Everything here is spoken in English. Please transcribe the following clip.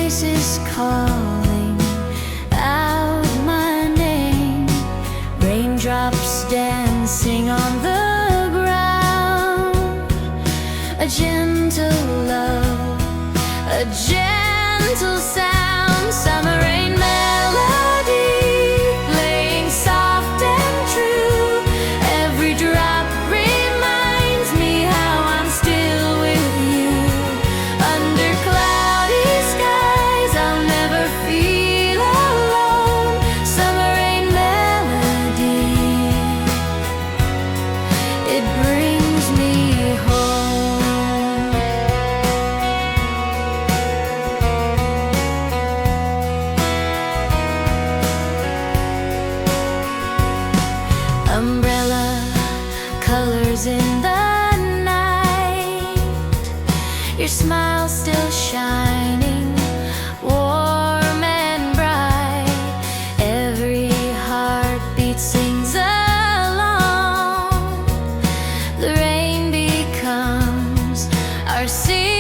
voice is calling out my name. Raindrops dancing on the ground. A gentle love, a gentle sound. Summer rain melody, playing soft and true. Every drop reminds me how I'm still with you. Under cloudy skies, I'll never feel alone. Summer rain melody, it brings me home. Umbrella colors in the night, your smile still shining, warm and bright. Every heartbeat sings along. The rain becomes our sea.